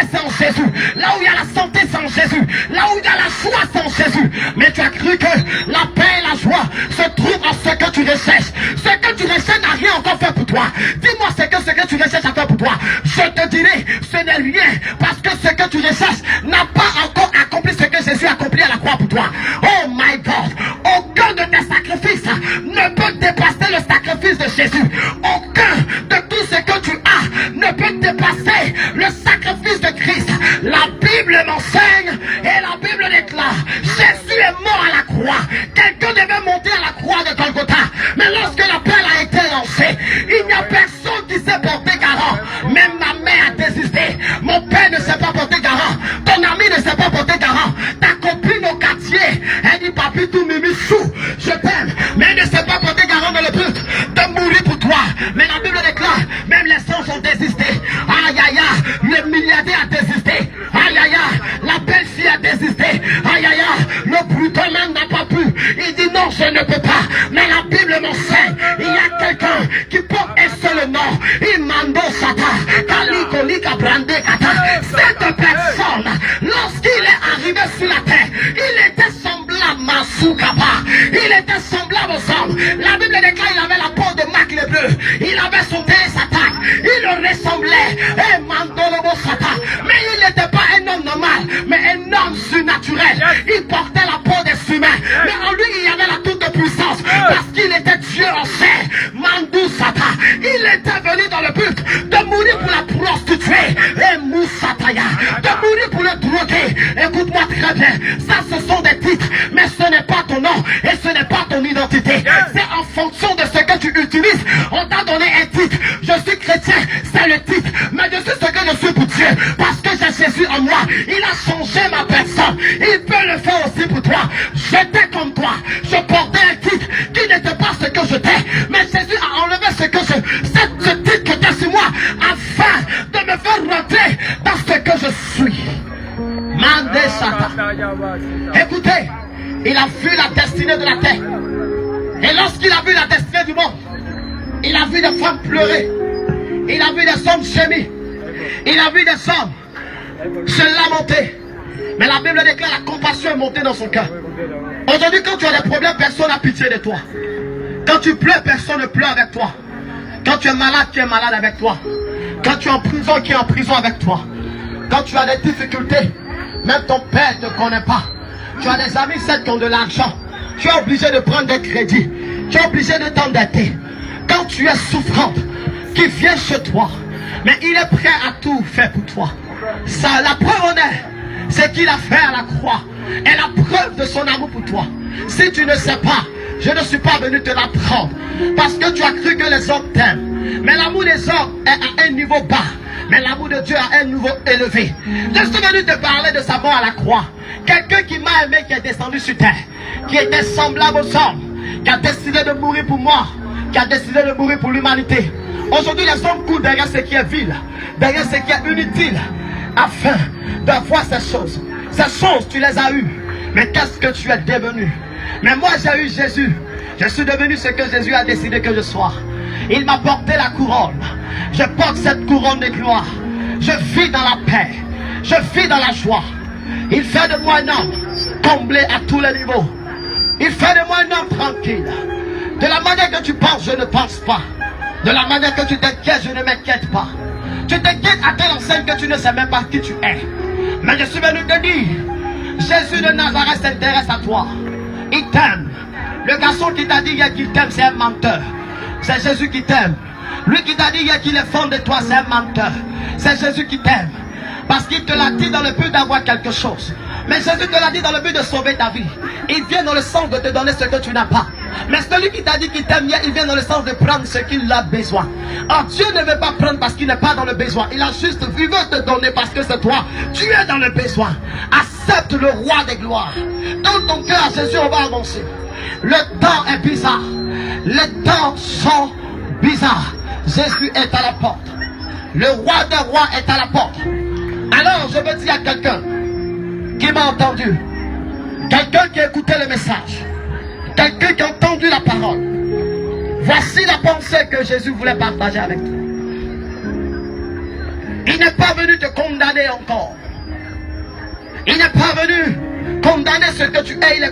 paix, c'est en Jésus. Là où il y a la santé, c'est en Jésus. Là où il y a la joie, c'est en Jésus. Mais tu as cru que la paix et la joie se trouvent en ce que tu recherches. Ce que tu recherches n'a rien encore fait pour toi. Dis-moi ce que tu recherches a fait pour toi. Je te dirai, ce n'est rien. Parce que ce que tu recherches n'a pas encore accompli ce que Jésus a accompli à la croix pour toi. Oh my God. Aucun de tes sacrifices ne peut dépasser le sacrifice de Jésus. Aucun de tout ce que tu as ne peut dépasser le sacrifice de Christ. La Bible m'enseigne et la Bible déclare: Jésus est mort à la croix. Quelqu'un devait monter à la croix de Golgotha. Mais lorsque l'appel a été lancé, il n'y a personne qui s'est porté garant. Même ma mère a désisté. Mon père ne s'est pas porté garant. Ton ami ne s'est pas porté garant. Ta copine au quartier, elle dit: papi, tout mimi chou, je t'aime. Mais elle ne s'est pas porté garant dans le but de mourir pour toi. Mais la Bible déclare: même les anges ont désisté. Aïe aïe aïe, le milliardaire a désisté. Aïe aïe aïe, la belle-fille a désisté. Aïe aïe aïe, le brutal même n'a pas pu. Il dit: non, je ne peux pas. Mais la Bible m'enseigne, il y a quelqu'un qui porte un seul nom. Imando Sata, Kalikolika Brande Kata. Cette personne, lorsqu'il est arrivé sur la terre, il était semblable à Soukaba. Il était semblable aux hommes. La Bible déclare: il avait la peau de Mac le bleu. Il avait sauté sa taille. Il ressemblait à Mandolobo Sata. Mais il n'était pas un homme normal, mais un homme surnaturel. Il portait la peau des humains. Mais en lui, il y avait la toute puissance. Parce qu'il était Dieu en chair. Mandou Sata. Il était venu dans le but de mourir pour la prostituée. Et Moussataya. De mourir pour le drogué. Écoute-moi très bien. Ça, ce sont des titres. Mais ce n'est pas ton nom. Et ce n'est pas ton identité. C'est en fonction de ce que tu utilises. On t'a donné un titre. Je suis chrétien. C'est le titre. Mais je suis ce que je suis pour Dieu. Parce que j'ai Jésus en moi. Il a changé ma personne. Il peut le faire aussi pour toi. J'étais comme toi. Je portais un titre qui n'était pas ce que j'étais. Mais Jésus a enlevé ce titre qui était sur moi. Afin de me faire rentrer dans ce que je suis. Mandé Sata. Écoutez, il a vu la destinée de la terre. Et lorsqu'il a vu la destinée du monde, il a vu des femmes pleurer. Il a vu des hommes gémir. Il a vu des hommes se lamenter. Mais la Bible déclare: la compassion est montée dans son cœur. Aujourd'hui, quand tu as des problèmes, personne n'a pitié de toi. Quand tu pleures, personne ne pleure avec toi. Quand tu es malade, qui est malade avec toi. Quand tu es en prison, qui est en prison avec toi. Quand tu as des difficultés, même ton père ne te connaît pas. Tu as des amis qui ont de l'argent. Tu es obligé de prendre des crédits. Tu es obligé de t'endetter. Quand tu es souffrante, qui vient chez toi, mais il est prêt à tout faire pour toi. Ça, la preuve en est, c'est qu'il a fait à la croix. Et la preuve de son amour pour toi. Si tu ne sais pas, je ne suis pas venu te l'apprendre. Parce que tu as cru que les hommes t'aiment. Mais l'amour des hommes est à un niveau bas. Mais l'amour de Dieu a un niveau élevé. Je suis venu te parler de sa mort à la croix. Quelqu'un qui m'a aimé, qui est descendu sur terre. Qui était semblable aux hommes. Qui a décidé de mourir pour moi. Qui a décidé de mourir pour l'humanité. Aujourd'hui, les hommes courent derrière ce qui est vil. Derrière ce qui est inutile. Afin d'avoir ces choses. Ces choses, tu les as eues. Mais qu'est-ce que tu es devenu? Mais moi, j'ai eu Jésus. Je suis devenu ce que Jésus a décidé que je sois. Il m'a porté la couronne. Je porte cette couronne de gloire. Je vis dans la paix. Je vis dans la joie. Il fait de moi un homme comblé à tous les niveaux. Il fait de moi un homme tranquille. De la manière que tu penses, je ne pense pas. De la manière que tu t'inquiètes, je ne m'inquiète pas. Tu t'inquiètes à telle enseigne que tu ne sais même pas qui tu es. Mais je suis venu te dire, Jésus de Nazareth s'intéresse à toi. Il t'aime. Le garçon qui t'a dit hier qu'il t'aime, c'est un menteur. C'est Jésus qui t'aime. Lui qui t'a dit hier qu'il est fond de toi, c'est un menteur. C'est Jésus qui t'aime. Parce qu'il te l'a dit dans le but d'avoir quelque chose. Mais Jésus te l'a dit dans le but de sauver ta vie. Il vient dans le sens de te donner ce que tu n'as pas. Mais celui qui t'a dit qu'il t'aime hier, il vient dans le sens de prendre ce qu'il a besoin. Or Dieu ne veut pas prendre parce qu'il n'est pas dans le besoin. Il a juste, il veut te donner parce que c'est toi. Tu es dans le besoin. Accepte le roi des gloires. Dans ton cœur, Jésus, on va avancer. Le temps est bizarre. Les temps sont bizarres. Jésus est à la porte. Le roi des rois est à la porte. Alors je veux dire à quelqu'un qui m'a entendu, quelqu'un qui a écouté le message, quelqu'un qui a entendu la parole. Voici la pensée que Jésus voulait partager avec toi. Il n'est pas venu te condamner encore. Il n'est pas venu condamner ce que tu es.